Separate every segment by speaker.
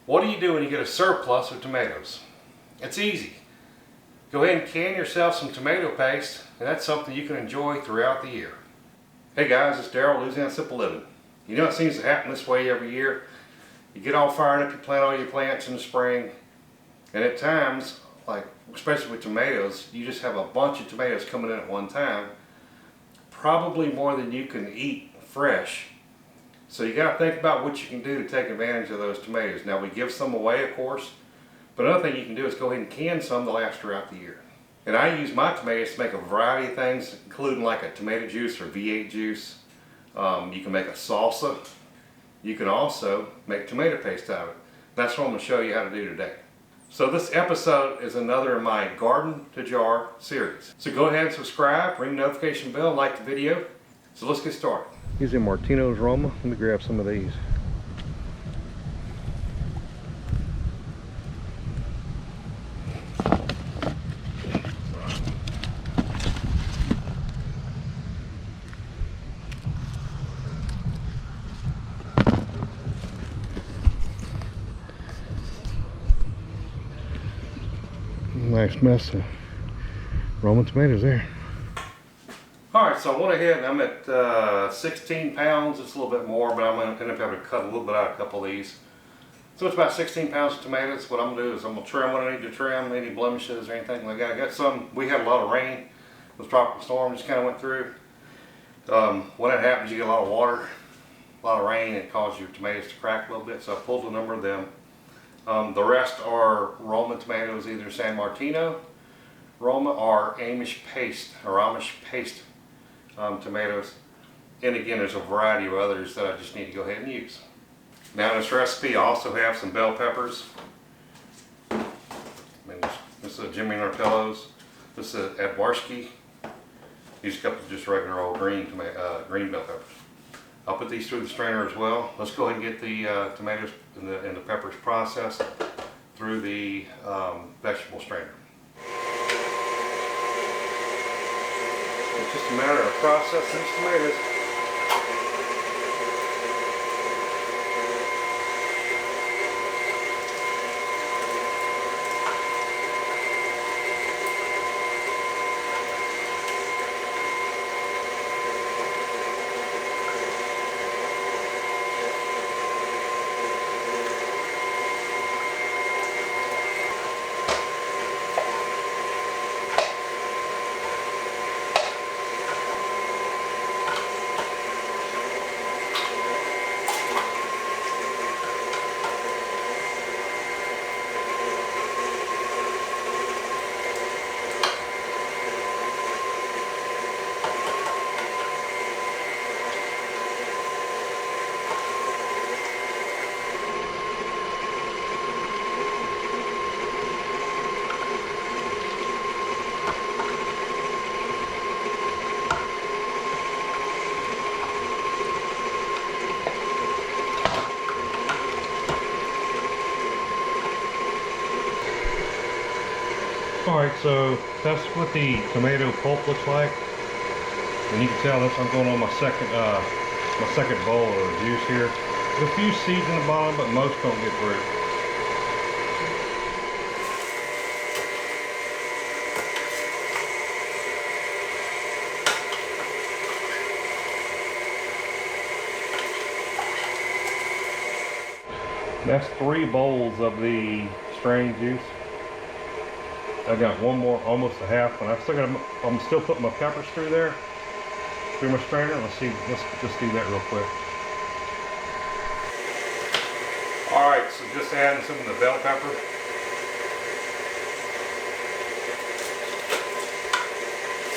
Speaker 1: What do you do when you get a surplus of tomatoes? It's easy. Go ahead and can yourself some tomato paste, and that's something you can enjoy throughout the year. Hey guys, it's Daryl, Louisiana Simple Living. You know it seems to happen this way every year. You get all fired up, you plant all your plants in the spring, and at times, like especially with tomatoes, you just have a bunch of tomatoes coming in at one time, probably more than you can eat fresh. So you got to think about what you can do to take advantage of those tomatoes. Now we give some away, of course, but another thing you can do is go ahead and can some to last throughout the year. And I use my tomatoes to make a variety of things, including like a tomato juice or V8 juice. You can make a salsa. You can also make tomato paste out of it. That's what I'm going to show you how to do today. So this episode is another of my Garden to Jar series. So go ahead and subscribe, ring the notification bell, and like the video. So let's get started. Using Martino's Roma. Let me grab some of these. Nice mess of Roma tomatoes there. Alright, so I went ahead and I'm at 16 pounds. It's a little bit more, but I'm going to end up having to cut a little bit out of a couple of these. So it's about 16 pounds of tomatoes. What I'm going to do is I'm going to trim what I need to trim, any blemishes or anything like that. I got some, we had a lot of rain. The tropical storm just kind of went through. When that happens, you get a lot of water, a lot of rain, and it causes your tomatoes to crack a little bit. So I pulled a number of them. The rest are Roma tomatoes, either San Martino Roma or Amish paste tomatoes. And again, there's a variety of others that I just need to go ahead and use. Now in this recipe I also have some bell peppers. This is Jimmy Nartello's. This is Adwarski. These couple of just regular old green bell peppers. I'll put these through the strainer as well. Let's go ahead and get the tomatoes and the peppers processed through the vegetable strainer. It's just a matter of processing these tomatoes. Alright, so that's what the tomato pulp looks like. And you can tell this, I'm going on my second bowl of juice here. There's a few seeds in the bottom, but most don't get through. That's 3 bowls of the strained juice. I got one more, almost a half, and I'm still putting my peppers through there, through my strainer. Let's just do that real quick. All right, so just adding some of the bell pepper.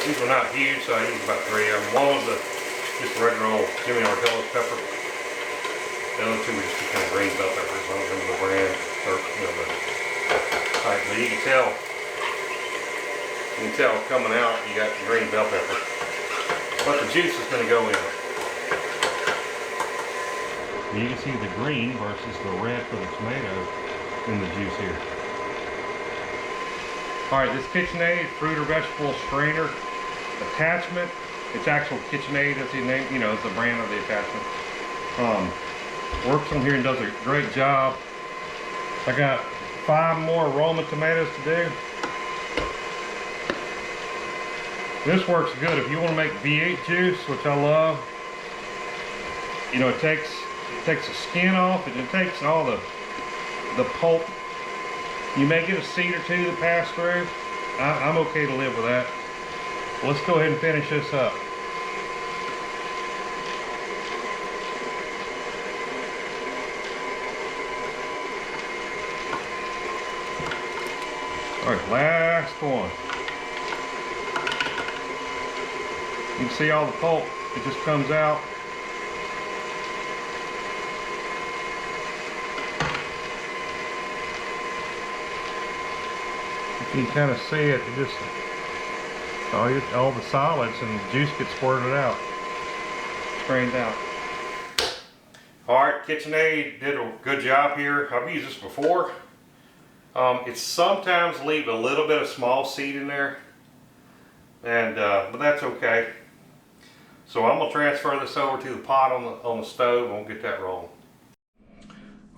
Speaker 1: These were not huge, so I used about 3 of them. One was just a regular old Jimmy Nartello's pepper. The other 2 were just kind of green bell peppers. I don't remember the brand or the type, but you can tell. You can tell coming out you got the green bell pepper. But the juice is going to go in. You can see the green versus the red for the tomato in the juice here. Alright, this KitchenAid fruit or vegetable strainer attachment, it's actual KitchenAid, that's the name, you know, it's the brand of the attachment. Works on here and does a great job. I got 5 more Roma tomatoes to do. This works good if you want to make V8 juice, which I love. You know, it takes the skin off, and it takes all the pulp. You may get a seed or two to pass through. I'm okay to live with that. Let's go ahead and finish this up. All right, last one. You can see all the pulp, it just comes out. You can kind of see it, just all the solids and the juice gets squirted out, strained out. Alright, KitchenAid did a good job here. I've used this before. It sometimes leaves a little bit of small seed in there, and but that's okay. So I'm going to transfer this over to the pot on the stove, and we'll get that rolling.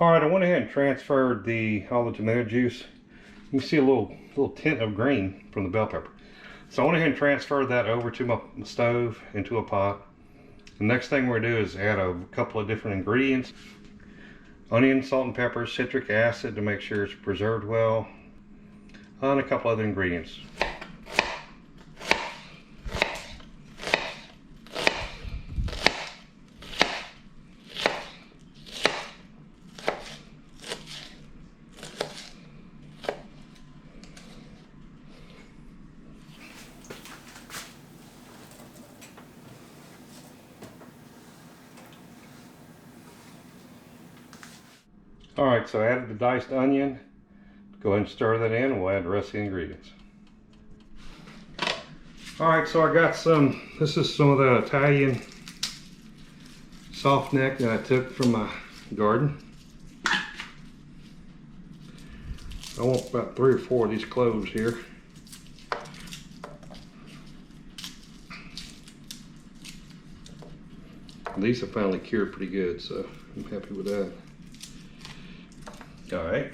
Speaker 1: Alright, I went ahead and transferred all the tomato juice. You can see a little tint of green from the bell pepper. So I went ahead and transferred that over to my stove into a pot. The next thing we're going to do is add a couple of different ingredients. Onion, salt and pepper, citric acid to make sure it's preserved well, and a couple other ingredients. Alright, so I added the diced onion. Go ahead and stir that in, and we'll add the rest of the ingredients. Alright, so I got this is some of the Italian soft neck that I took from my garden. I want about 3 or 4 of these cloves here. These have finally cured pretty good, so I'm happy with that. All right.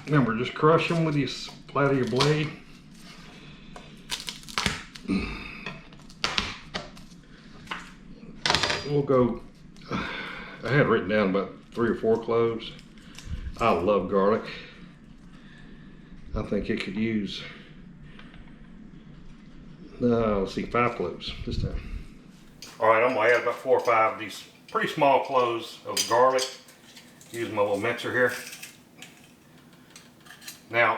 Speaker 1: Remember, just crush them with your flat of your blade. We'll go, I had written down about 3 or 4 cloves. I love garlic. I think it could use, let's see, 5 cloves this time. Alright, I'm going to add about 4 or 5 of these pretty small cloves of garlic. Use my little mixer here. Now,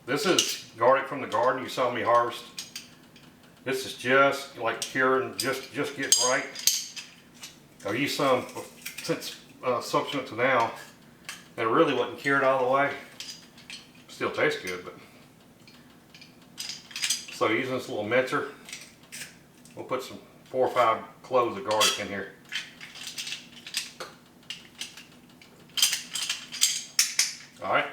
Speaker 1: this is garlic from the garden you saw me harvest. This is just like curing, just getting right. I've used some since subsequent to now, and it really wasn't cured all the way. Still tastes good, but. So using this little mixer, we'll put some 4 or 5 cloves of garlic in here. Alright.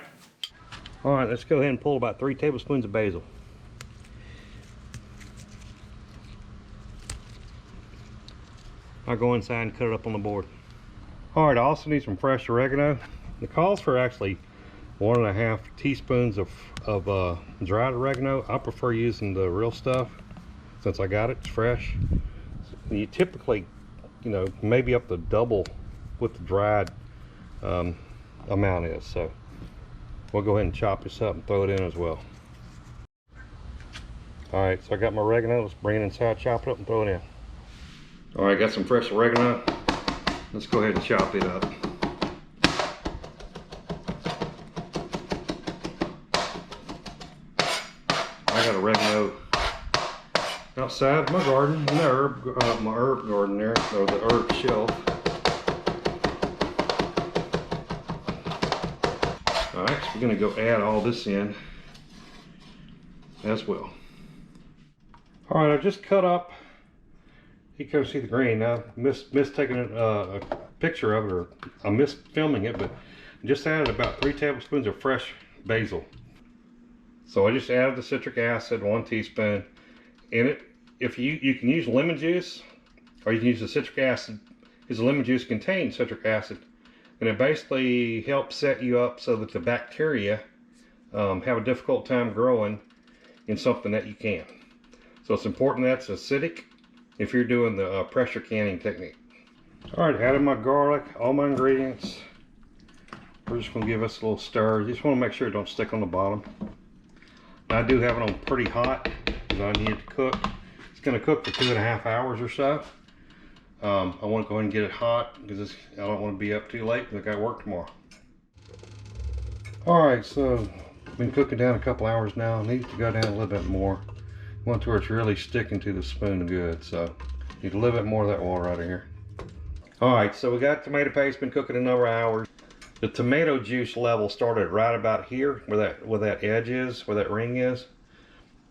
Speaker 1: Alright, let's go ahead and pull about 3 tablespoons of basil. I'll go inside and cut it up on the board. Alright, I also need some fresh oregano. The calls for actually 1.5 teaspoons of dried oregano. I prefer using the real stuff since I got it, it's fresh. You typically, you know, maybe up to double what the dried amount is. So we'll go ahead and chop this up and throw it in as well. Alright, so I got my oregano. Let's bring it inside, chop it up and throw it in. Alright, got some fresh oregano. Let's go ahead and chop it up. I got oregano outside my garden, in the my herb garden there, or the herb shelf. Alright, so we're going to go add all this in as well. Alright, I just cut up, you can see the green. I missed taking a picture of it, or I missed filming it, but I just added about 3 tablespoons of fresh basil. So I just added the citric acid, 1 teaspoon. In it, if you can use lemon juice, or you can use the citric acid, because the lemon juice contains citric acid, and it basically helps set you up so that the bacteria have a difficult time growing in something that you can. So it's important that's acidic if you're doing the pressure canning technique. All right, added my garlic, all my ingredients. We're just going to give us a little stir. You just want to make sure it don't stick on the bottom. I do have it on pretty hot because I need it to cook. It's going to cook for 2.5 hours or so. I want to go ahead and get it hot because I don't want to be up too late because I got work tomorrow. All right, so been cooking down a couple hours now. Needs to go down a little bit more. Want to where it's really sticking to the spoon good. So need a little bit more of that water out of here. All right, so we got tomato paste, been cooking a number of hours. The tomato juice level started right about here, where that edge is, where that ring is.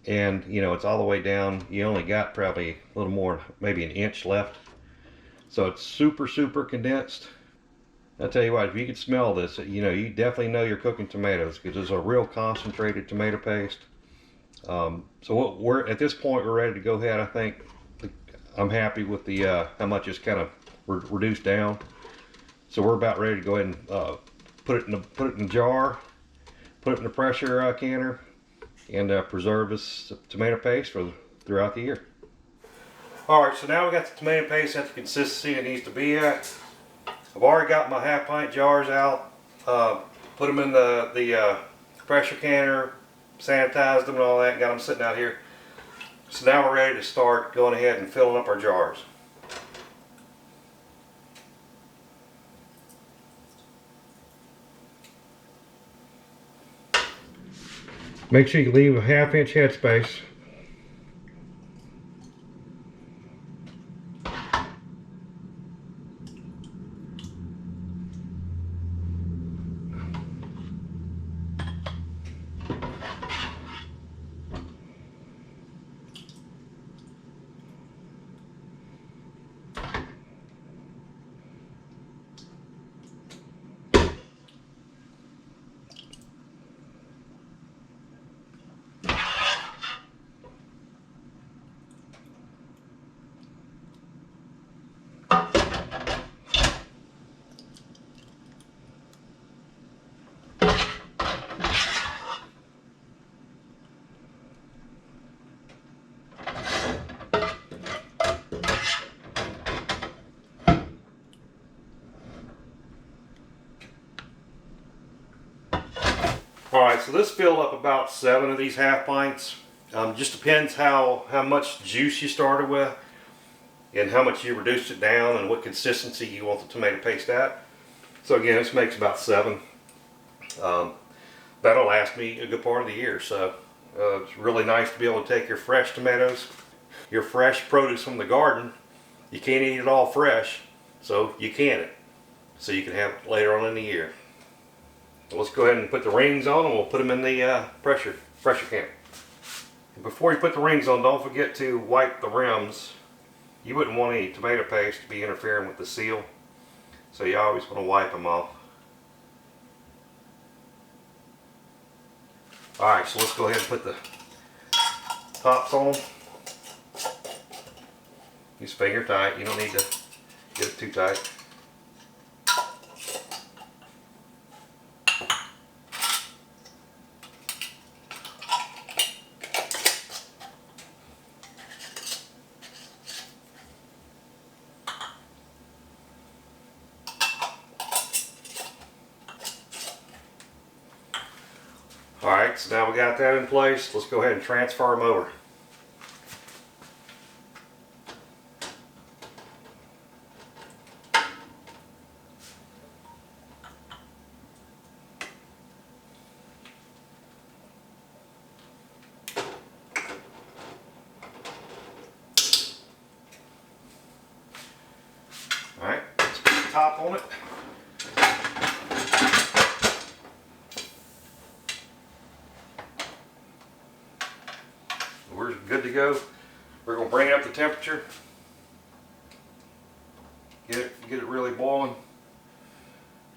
Speaker 1: And you know, it's all the way down. You only got probably a little more, maybe an inch left. So it's super, super condensed. I'll tell you what, if you could smell this, you know, you definitely know you're cooking tomatoes because it's a real concentrated tomato paste. So we're at this point, we're ready to go ahead. I think I'm happy with the how much it's kind of reduced down. So we're about ready to go ahead and put it in a jar, put it in the pressure canner, and preserve this tomato paste throughout the year. All right, so now we got the tomato paste at the consistency it needs to be at. I've already got my half-pint jars out, put them in the pressure canner, sanitized them and all that, got them sitting out here. So now we're ready to start going ahead and filling up our jars. Make sure you leave a 1/2 inch headspace. Alright, so this filled up about 7 of these half pints. Just depends how much juice you started with and how much you reduced it down and what consistency you want the tomato paste at. So again, this makes about 7. That'll last me a good part of the year. So it's really nice to be able to take your fresh tomatoes, your fresh produce from the garden. You can't eat it all fresh, so you can it. So you can have it later on in the year. Let's go ahead and put the rings on and we'll put them in the pressure canner. Before you put the rings on, don't forget to wipe the rims. You wouldn't want any tomato paste to be interfering with the seal, so you always want to wipe them off. Alright, so let's go ahead and put the tops on. Use finger tight, you don't need to get it too tight. Alright, so now we got that in place. Let's go ahead and transfer them over. Alright, let's put the top on it. We're good to go. We're going to bring up the temperature. Get it really boiling.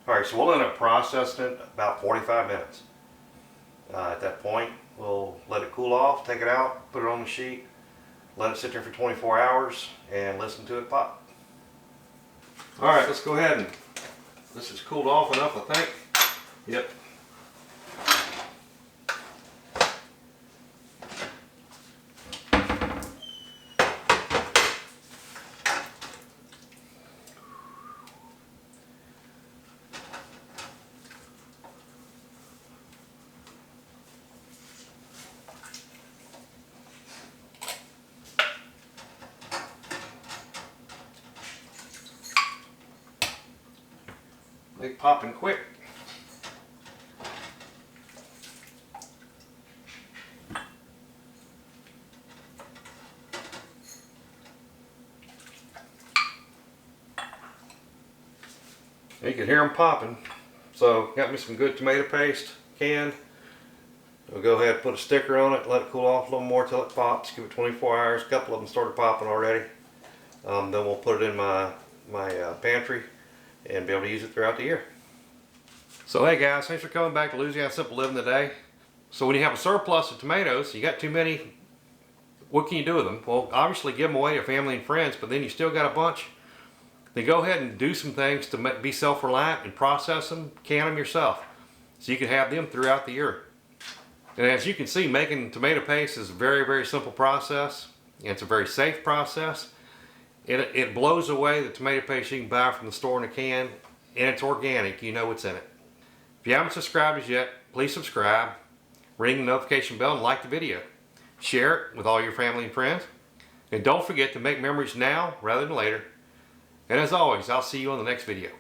Speaker 1: Alright, so we'll end up processing it about 45 minutes. At that point, we'll let it cool off, take it out, put it on the sheet, let it sit there for 24 hours, and listen to it pop. Alright, let's go ahead and, this is cooled off enough, I think. Yep. They popping quick. You can hear them popping. So got me some good tomato paste canned. We'll go ahead and put a sticker on it, let it cool off a little more till it pops. Give it 24 hours. A couple of them started popping already. Then we'll put it in my pantry and be able to use it throughout the year. So hey guys, thanks for coming back to Louisiana Simple Living today. So when you have a surplus of tomatoes, you got too many, what can you do with them? Well, obviously give them away to family and friends, but then you still got a bunch. Then go ahead and do some things to be self-reliant and process them, can them yourself, so you can have them throughout the year. And as you can see, making tomato paste is a very, very simple process, and it's a very safe process. It blows away the tomato paste you can buy from the store in a can, and it's organic. You know what's in it. If you haven't subscribed as yet, please subscribe, ring the notification bell, and like the video. Share it with all your family and friends. And don't forget to make memories now rather than later. And as always, I'll see you on the next video.